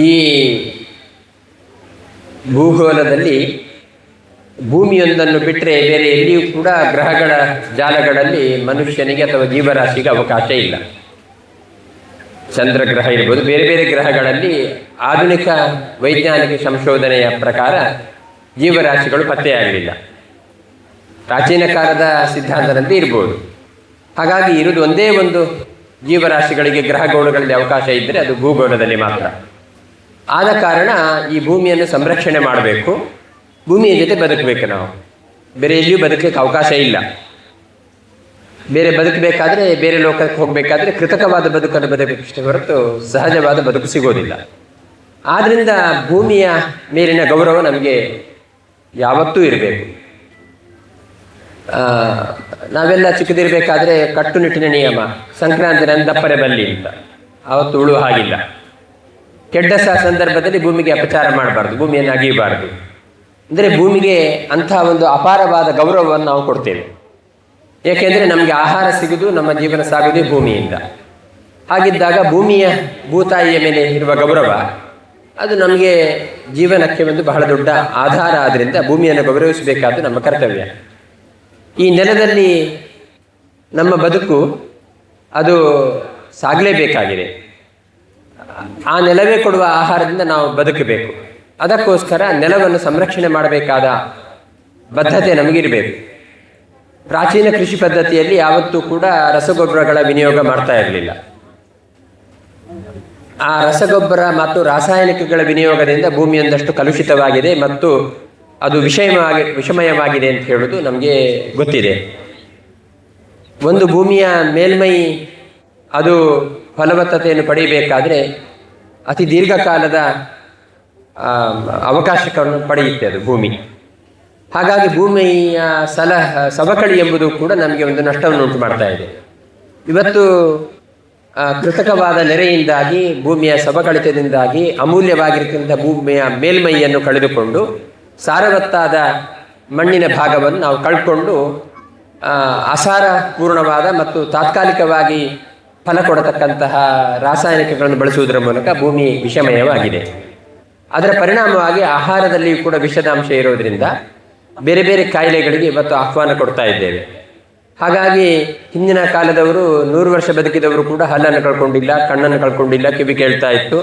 ಈ ಭೂಗೋಳದಲ್ಲಿ ಭೂಮಿಯೊಂದನ್ನು ಬಿಟ್ಟರೆ ಬೇರೆ ಎಲ್ಲಿಯೂ ಕೂಡ ಗ್ರಹಗಳ ಜಾಲಗಳಲ್ಲಿ ಮನುಷ್ಯನಿಗೆ ಅಥವಾ ಜೀವರಾಶಿಗೆ ಅವಕಾಶ ಇಲ್ಲ. ಚಂದ್ರಗ್ರಹ ಇರ್ಬೋದು, ಬೇರೆ ಬೇರೆ ಗ್ರಹಗಳಲ್ಲಿ ಆಧುನಿಕ ವೈಜ್ಞಾನಿಕ ಸಂಶೋಧನೆಯ ಪ್ರಕಾರ ಜೀವರಾಶಿಗಳು ಪತ್ತೆಯಾಗಲಿಲ್ಲ. ಪ್ರಾಚೀನ ಕಾಲದ ಸಿದ್ಧಾಂತದಂತೆ ಇರ್ಬೋದು. ಹಾಗಾಗಿ ಇರುವುದು ಒಂದೇ ಒಂದು ಜೀವರಾಶಿಗಳಿಗೆ ಗ್ರಹಗೋಳಗಳಲ್ಲಿ ಅವಕಾಶ ಇದ್ದರೆ ಅದು ಭೂಗೋಳದಲ್ಲಿ ಮಾತ್ರ. ಆದ ಕಾರಣ ಈ ಭೂಮಿಯನ್ನು ಸಂರಕ್ಷಣೆ ಮಾಡಬೇಕು, ಭೂಮಿಯ ಜೊತೆ ಬದುಕಬೇಕು. ನಾವು ಬೇರೆ ಎಲ್ಲಿಯೂ ಬದುಕಲಿಕ್ಕೆ ಅವಕಾಶ ಇಲ್ಲ. ಬೇರೆ ಬದುಕಬೇಕಾದ್ರೆ, ಬೇರೆ ಲೋಕಕ್ಕೆ ಹೋಗಬೇಕಾದ್ರೆ ಕೃತಕವಾದ ಬದುಕನ್ನು ಬದುಕಬೇಕಷ್ಟೇ ಹೊರತು ಸಹಜವಾದ ಬದುಕು ಸಿಗೋದಿಲ್ಲ. ಆದ್ದರಿಂದ ಭೂಮಿಯ ಮೇಲಿನ ಗೌರವ ನಮಗೆ ಯಾವತ್ತೂ ಇರಬೇಕು. ನಾವೆಲ್ಲ ಚಿಕ್ಕದಿರಬೇಕಾದ್ರೆ ಕಟ್ಟುನಿಟ್ಟಿನ ನಿಯಮ, ಸಂಕ್ರಾಂತಿ ದಪ್ಪರೆ ಬಲ್ಲಿ ಅಂತ, ಆವತ್ತು ಉಳುವ ಹಾಗಿಲ್ಲ. ಕೆಡ್ಡ ಸಂದರ್ಭದಲ್ಲಿ ಭೂಮಿಗೆ ಅಪಚಾರ ಮಾಡಬಾರ್ದು, ಭೂಮಿಯನ್ನು ಅಗಿಯಬಾರ್ದು. ಅಂದರೆ ಭೂಮಿಗೆ ಅಂಥ ಒಂದು ಅಪಾರವಾದ ಗೌರವವನ್ನು ನಾವು ಕೊಡ್ತೇವೆ. ಏಕೆಂದರೆ ನಮಗೆ ಆಹಾರ ಸಿಗುವುದು, ನಮ್ಮ ಜೀವನ ಸಾಗುವುದೇ ಭೂಮಿಯಿಂದ. ಹಾಗಿದ್ದಾಗ ಭೂತಾಯಿಯ ಮೇಲೆ ಇರುವ ಗೌರವ ಅದು ನಮಗೆ ಜೀವನಕ್ಕೆ ಒಂದು ಬಹಳ ದೊಡ್ಡ ಆಧಾರ. ಆದ್ದರಿಂದ ಭೂಮಿಯನ್ನು ಗೌರವಿಸಬೇಕಾದ್ದು ನಮ್ಮ ಕರ್ತವ್ಯ. ಈ ನೆಲದಲ್ಲಿ ನಮ್ಮ ಬದುಕು ಅದು ಸಾಗಲೇಬೇಕಾಗಿದೆ. ಆ ನೆಲವೇ ಕೊಡುವ ಆಹಾರದಿಂದ ನಾವು ಬದುಕಬೇಕು. ಅದಕ್ಕೋಸ್ಕರ ನೆಲವನ್ನು ಸಂರಕ್ಷಣೆ ಮಾಡಬೇಕಾದ ಬದ್ಧತೆ ನಮಗಿರಬೇಕು. ಪ್ರಾಚೀನ ಕೃಷಿ ಪದ್ಧತಿಯಲ್ಲಿ ಯಾವತ್ತೂ ಕೂಡ ರಸಗೊಬ್ಬರಗಳ ವಿನಿಯೋಗ ಮಾಡ್ತಾ ಇರಲಿಲ್ಲ. ಆ ರಸಗೊಬ್ಬರ ಮತ್ತು ರಾಸಾಯನಿಕಗಳ ವಿನಿಯೋಗದಿಂದ ಭೂಮಿ ಒಂದಷ್ಟು ಕಲುಷಿತವಾಗಿದೆ ಮತ್ತು ಅದು ವಿಷಮಯವಾಗಿದೆ ಅಂತ ಹೇಳೋದು ನಮಗೆ ಗೊತ್ತಿದೆ. ಒಂದು ಭೂಮಿಯ ಮೇಲ್ಮೈ ಅದು ಫಲವತ್ತತೆಯನ್ನು ಪಡೆಯಬೇಕಾದ್ರೆ ಅತಿ ದೀರ್ಘಕಾಲದ ಅವಕಾಶವನ್ನು ಪಡೆಯುತ್ತೆ ಅದು ಭೂಮಿ. ಹಾಗಾಗಿ ಭೂಮಿಯ ಸವಕಳಿ ಎಂಬುದು ಕೂಡ ನಮಗೆ ಒಂದು ನಷ್ಟವನ್ನು ಉಂಟು ಮಾಡ್ತಾ ಇದೆ. ಇವತ್ತು ಕೃತಕವಾದ ನೆರೆಯಿಂದಾಗಿ, ಭೂಮಿಯ ಸವಕಳಿತದಿಂದಾಗಿ ಅಮೂಲ್ಯವಾಗಿರತಕ್ಕಂಥ ಭೂಮಿಯ ಮೇಲ್ಮೈಯನ್ನು ಕಳೆದುಕೊಂಡು ಸಾರವತ್ತಾದ ಮಣ್ಣಿನ ಭಾಗವನ್ನು ನಾವು ಕಳ್ಕೊಂಡು ಅಸಾರಪೂರ್ಣವಾದ ಮತ್ತು ತಾತ್ಕಾಲಿಕವಾಗಿ ಫಲ ಕೊಡತಕ್ಕಂತಹ ರಾಸಾಯನಿಕಗಳನ್ನು ಬಳಸುವುದರ ಮೂಲಕ ಭೂಮಿ ವಿಷಮಯವಾಗಿದೆ. ಅದರ ಪರಿಣಾಮವಾಗಿ ಆಹಾರದಲ್ಲಿಯೂ ಕೂಡ ವಿಷದ ಅಂಶ ಇರೋದರಿಂದ ಬೇರೆ ಬೇರೆ ಕಾಯಿಲೆಗಳಿಗೆ ಇವತ್ತು ಆಹ್ವಾನ ಕೊಡ್ತಾ ಇದ್ದೇವೆ. ಹಾಗಾಗಿ ಹಿಂದಿನ ಕಾಲದವರು 100 ವರ್ಷ ಬದುಕಿದವರು ಕೂಡ ಹಲ್ಲನ್ನು ಕಳ್ಕೊಂಡಿಲ್ಲ, ಕಣ್ಣನ್ನು ಕಳ್ಕೊಂಡಿಲ್ಲ, ಕಿವಿ ಕೇಳ್ತಾ ಇತ್ತು,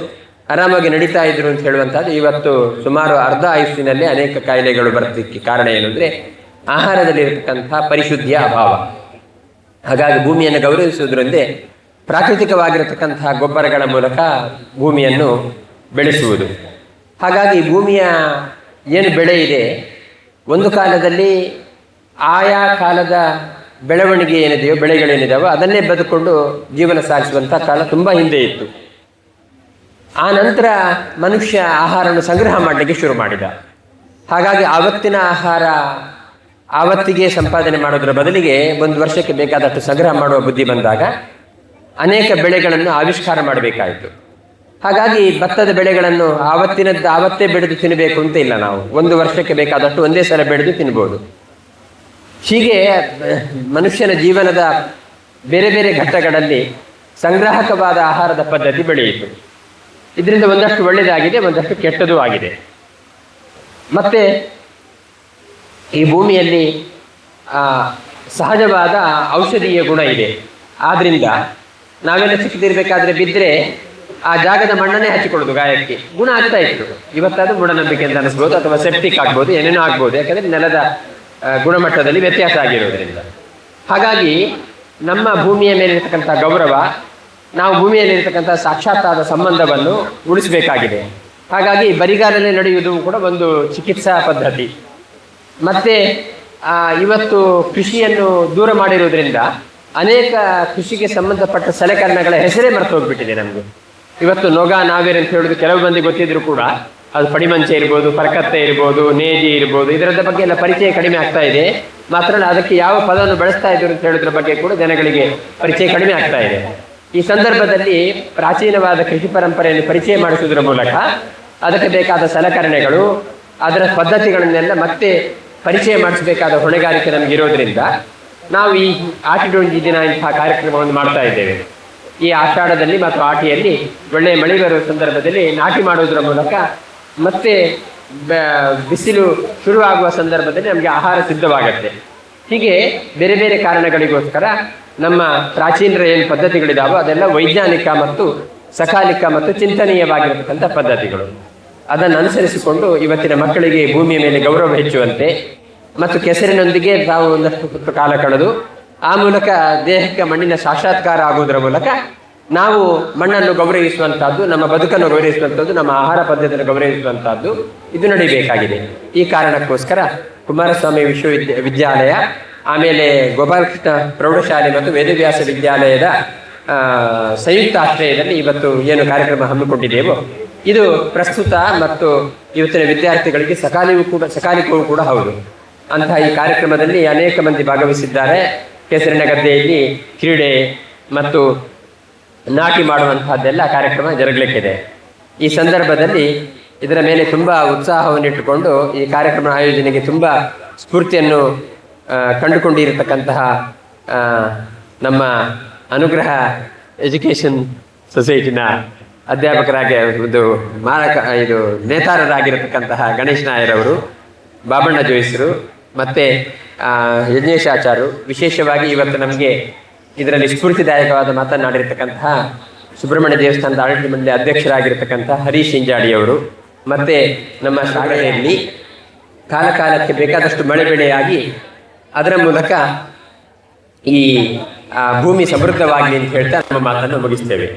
ಆರಾಮಾಗಿ ನಡೀತಾ ಇದ್ರು ಅಂತ ಹೇಳುವಂಥದ್ದು ಇವತ್ತು ಸುಮಾರು ಅರ್ಧ ಆಯುಸ್ಸಿನಲ್ಲಿ ಅನೇಕ ಕಾಯಿಲೆಗಳು ಬರೋದಕ್ಕೆ ಕಾರಣ ಏನು ಅಂದರೆ ಆಹಾರದಲ್ಲಿರತಕ್ಕಂಥ ಪರಿಶುದ್ಧಿಯ ಅಭಾವ. ಹಾಗಾಗಿ ಭೂಮಿಯನ್ನು ಗೌರವಿಸುವುದರೊಂದೇ ಪ್ರಾಕೃತಿಕವಾಗಿರತಕ್ಕಂತಹ ಗೊಬ್ಬರಗಳ ಮೂಲಕ ಭೂಮಿಯನ್ನು ಬೆಳೆಸುವುದು. ಹಾಗಾಗಿ ಭೂಮಿಯ ಏನು ಬೆಳೆ ಇದೆ, ಒಂದು ಕಾಲದಲ್ಲಿ ಆಯಾ ಕಾಲದ ಬೆಳವಣಿಗೆ ಏನಿದೆಯೋ, ಬೆಳೆಗಳೇನಿದಾವೋ ಅದನ್ನೇ ಬದುಕೊಂಡು ಜೀವನ ಸಾಗಿಸುವಂಥ ಕಾಲ ತುಂಬ ಹಿಂದೆ ಇತ್ತು. ಆ ನಂತರ ಮನುಷ್ಯ ಆಹಾರವನ್ನು ಸಂಗ್ರಹ ಮಾಡಲಿಕ್ಕೆ ಶುರು ಮಾಡಿದ. ಹಾಗಾಗಿ ಆವತ್ತಿನ ಆಹಾರ ಆವತ್ತಿಗೆ ಸಂಪಾದನೆ ಮಾಡೋದರ ಬದಲಿಗೆ ಒಂದು ವರ್ಷಕ್ಕೆ ಬೇಕಾದಷ್ಟು ಸಂಗ್ರಹ ಮಾಡುವ ಬುದ್ಧಿ ಬಂದಾಗ ಅನೇಕ ಬೆಳೆಗಳನ್ನು ಆವಿಷ್ಕಾರ ಮಾಡಬೇಕಾಯಿತು. ಹಾಗಾಗಿ ಭತ್ತದ ಬೆಳೆಗಳನ್ನು ಆವತ್ತೇ ಬೆಳೆದು ತಿನ್ನಬೇಕು ಅಂತ ಇಲ್ಲ. ನಾವು ಒಂದು ವರ್ಷಕ್ಕೆ ಬೇಕಾದಷ್ಟು ಒಂದೇ ಸಲ ಬೆಳೆದು ತಿನ್ಬೋದು. ಹೀಗೆ ಮನುಷ್ಯನ ಜೀವನದ ಬೇರೆ ಬೇರೆ ಘಟ್ಟಗಳಲ್ಲಿ ಸಂಗ್ರಾಹಕವಾದ ಆಹಾರದ ಪದ್ಧತಿ ಬೆಳೆಯಿತು. ಇದರಿಂದ ಒಂದಷ್ಟು ಒಳ್ಳೆಯದಾಗಿದೆ, ಒಂದಷ್ಟು ಕೆಟ್ಟದೂ ಆಗಿದೆ. ಮತ್ತೆ ಈ ಭೂಮಿಯಲ್ಲಿ ಸಹಜವಾದ ಔಷಧೀಯ ಗುಣ ಇದೆ. ಆದ್ದರಿಂದ ನಾವೆಲ್ಲ ಚಿಕ್ಕದಿರಬೇಕಾದ್ರೆ ಬಿದ್ದರೆ ಆ ಜಾಗದ ಮಣ್ಣನ್ನೇ ಹಚ್ಚಿಕೊಳ್ಳೋದು, ಗಾಯಕ್ಕೆ ಗುಣ ಆಗ್ತಾ ಇತ್ತು. ಇವತ್ತಾದ್ರೂ ಮೂಢನಂಬಿಕೆ ಅಂತ ಅನಿಸ್ಬೋದು, ಅಥವಾ ಸೆಪ್ಟಿಕ್ ಆಗ್ಬೋದು, ಏನೇನೋ ಆಗ್ಬೋದು. ಯಾಕಂದರೆ ನೆಲದ ಗುಣಮಟ್ಟದಲ್ಲಿ ವ್ಯತ್ಯಾಸ ಆಗಿರೋದ್ರಿಂದ. ಹಾಗಾಗಿ ನಮ್ಮ ಭೂಮಿಯ ಮೇಲಿರ್ತಕ್ಕಂಥ ಗೌರವ, ನಾವು ಭೂಮಿಯಲ್ಲಿರ್ತಕ್ಕಂಥ ಸಾಕ್ಷಾತ್ತಾದ ಸಂಬಂಧವನ್ನು ಉಳಿಸಬೇಕಾಗಿದೆ. ಹಾಗಾಗಿ ಬರಿಗಾಲಲ್ಲಿ ನಡೆಯುವುದು ಕೂಡ ಒಂದು ಚಿಕಿತ್ಸಾ ಪದ್ಧತಿ. ಮತ್ತು ಇವತ್ತು ಕೃಷಿಯನ್ನು ದೂರ ಮಾಡಿರುವುದರಿಂದ ಅನೇಕ ಕೃಷಿಗೆ ಸಂಬಂಧಪಟ್ಟ ಸಲಕರಣೆಗಳ ಹೆಸರೇ ಮರೆತು ಹೋಗ್ಬಿಟ್ಟಿದೆ ನಮಗೆ. ಇವತ್ತು ನೊಗ ನಾವೇರು ಅಂತ ಹೇಳೋದು ಕೆಲವು ಮಂದಿ ಗೊತ್ತಿದ್ರು ಕೂಡ ಅದು ಪಡಿಮಂಚೆ ಇರ್ಬೋದು, ಪರಕತ್ತೆ ಇರ್ಬೋದು, ನೇಜಿ ಇರ್ಬೋದು, ಇದರದ ಬಗ್ಗೆ ಎಲ್ಲ ಪರಿಚಯ ಕಡಿಮೆ ಆಗ್ತಾ ಇದೆ. ಮಾತ್ರ ಅದಕ್ಕೆ ಯಾವ ಪದವನ್ನು ಬಳಸ್ತಾ ಇದ್ರು ಅಂತ ಹೇಳೋದ್ರ ಬಗ್ಗೆ ಕೂಡ ಜನಗಳಿಗೆ ಪರಿಚಯ ಕಡಿಮೆ ಆಗ್ತಾ ಇದೆ. ಈ ಸಂದರ್ಭದಲ್ಲಿ ಪ್ರಾಚೀನವಾದ ಕೃಷಿ ಪರಂಪರೆಯನ್ನು ಪರಿಚಯ ಮಾಡಿಸುವುದರ ಮೂಲಕ ಅದಕ್ಕೆ ಬೇಕಾದ ಸಲಕರಣೆಗಳು, ಅದರ ಪದ್ಧತಿಗಳನ್ನೆಲ್ಲ ಮತ್ತೆ ಪರಿಚಯ ಮಾಡಿಸಬೇಕಾದ ಹೊಣೆಗಾರಿಕೆ ನಮಗಿರೋದ್ರಿಂದ ನಾವು ಈ ಆಟಿಡೊಂಜಿ ದಿನ ಇಂತಹ ಕಾರ್ಯಕ್ರಮವನ್ನು ಮಾಡ್ತಾ ಇದ್ದೇವೆ. ಈ ಆಷಾಢದಲ್ಲಿ ಮತ್ತು ಆಟಿಯಲ್ಲಿ ಒಳ್ಳೆಯ ಮಳೆ ಬರುವ ಸಂದರ್ಭದಲ್ಲಿ ನಾಟಿ ಮಾಡುವುದರ ಮೂಲಕ ಮತ್ತೆ ಬಿಸಿಲು ಶುರುವಾಗುವ ಸಂದರ್ಭದಲ್ಲಿ ನಮಗೆ ಆಹಾರ ಸಿದ್ಧವಾಗುತ್ತೆ. ಹೀಗೆ ಬೇರೆ ಬೇರೆ ಕಾರಣಗಳಿಗೋಸ್ಕರ ನಮ್ಮ ಪ್ರಾಚೀನರ ಏನು ಪದ್ಧತಿಗಳಿದಾವೋ ಅದೆಲ್ಲ ವೈಜ್ಞಾನಿಕ ಮತ್ತು ಸಕಾಲಿಕ ಮತ್ತು ಚಿಂತನೀಯವಾಗಿರತಕ್ಕಂಥ ಪದ್ಧತಿಗಳು. ಅದನ್ನು ಅನುಸರಿಸಿಕೊಂಡು ಇವತ್ತಿನ ಮಕ್ಕಳಿಗೆ ಭೂಮಿಯ ಮೇಲೆ ಗೌರವ ಹೆಚ್ಚುವಂತೆ ಮತ್ತು ಕೆಸರಿನೊಂದಿಗೆ ತಾವು ಒಂದಷ್ಟು ಹೊತ್ತು ಕಾಲ ಕಳೆದು ಆ ಮೂಲಕ ದೇಹಕ್ಕೆ ಮಣ್ಣಿನ ಸಾಕ್ಷಾತ್ಕಾರ ಆಗುವುದರ ಮೂಲಕ ನಾವು ಮಣ್ಣನ್ನು ಗೌರವಿಸುವಂತಹದ್ದು, ನಮ್ಮ ಬದುಕನ್ನು ಗೌರವಿಸುವಂಥದ್ದು, ನಮ್ಮ ಆಹಾರ ಪದ್ಧತಿಯನ್ನು ಗೌರವಿಸುವಂತಹದ್ದು ಇದು ನಡೀಬೇಕಾಗಿದೆ. ಈ ಕಾರಣಕ್ಕೋಸ್ಕರ ಕುಮಾರಸ್ವಾಮಿ ವಿಶ್ವವಿದ್ಯಾಲಯ, ಆಮೇಲೆ ಗೋಪಾಲಕೃಷ್ಣ ಪ್ರೌಢಶಾಲೆ ಮತ್ತು ವೇದವ್ಯಾಸ ವಿದ್ಯಾಲಯದ ಸಂಯುಕ್ತ ಆಶ್ರಯದಲ್ಲಿ ಇವತ್ತು ಏನು ಕಾರ್ಯಕ್ರಮ ಹಮ್ಮಿಕೊಂಡಿದ್ದೇವೋ ಇದು ಪ್ರಸ್ತುತ ಮತ್ತು ಇವತ್ತಿನ ವಿದ್ಯಾರ್ಥಿಗಳಿಗೆ ಸಕಾಲಿಕವೂ ಕೂಡ ಹೌದು. ಅಂತಹ ಈ ಕಾರ್ಯಕ್ರಮದಲ್ಲಿ ಅನೇಕ ಮಂದಿ ಭಾಗವಹಿಸಿದ್ದಾರೆ. ಕೆಸರಿನ ಗದ್ದೆಯಲ್ಲಿ ಕ್ರೀಡೆ ಮತ್ತು ನಾಟಿ ಮಾಡುವಂತಹದ್ದೆಲ್ಲ ಕಾರ್ಯಕ್ರಮ ಜರುಗಲಿಕ್ಕಿದೆ. ಈ ಸಂದರ್ಭದಲ್ಲಿ ಇದರ ಮೇಲೆ ತುಂಬ ಉತ್ಸಾಹವನ್ನಿಟ್ಟುಕೊಂಡು ಈ ಕಾರ್ಯಕ್ರಮ ಆಯೋಜನೆಗೆ ತುಂಬ ಸ್ಫೂರ್ತಿಯನ್ನು ಕಂಡುಕೊಂಡಿರತಕ್ಕಂತಹ ನಮ್ಮ ಅನುಗ್ರಹ ಎಜುಕೇಷನ್ ಸೊಸೈಟಿನ ಅಧ್ಯಾಪಕರಾಗಿ ಇದು ನೇತಾರರಾಗಿರತಕ್ಕಂತಹ ಗಣೇಶ್ ನಾಯರವರು, ಬಾಬಣ್ಣ ಜೋಯಿಸರು ಮತ್ತು ಯಜ್ಞೇಶಾಚಾರ್ಯರು, ವಿಶೇಷವಾಗಿ ಇವತ್ತು ನಮಗೆ ಇದರಲ್ಲಿ ಸ್ಫೂರ್ತಿದಾಯಕವಾದ ಮಾತನಾಡಿರ್ತಕ್ಕಂತಹ ಸುಬ್ರಹ್ಮಣ್ಯ ದೇವಸ್ಥಾನದ ಆಡಳಿತ ಮಂಡಳಿ ಅಧ್ಯಕ್ಷರಾಗಿರ್ತಕ್ಕಂಥ ಹರೀಶ್ ಇಂಜಾಡಿಯವರು, ಮತ್ತು ನಮ್ಮ ಶಾಲೆಯಲ್ಲಿ ಕಾಲಕ್ಕೆ ಬೇಕಾದಷ್ಟು ಮಳೆ ಬೆಳೆಯಾಗಿ ಅದರ ಮೂಲಕ ಈ ಭೂಮಿ ಸಮೃದ್ಧವಾಗಲಿ ಅಂತ ಹೇಳ್ತಾ ನಮ್ಮ ಮಾತನ್ನು ಮುಗಿಸ್ತೇವೆ.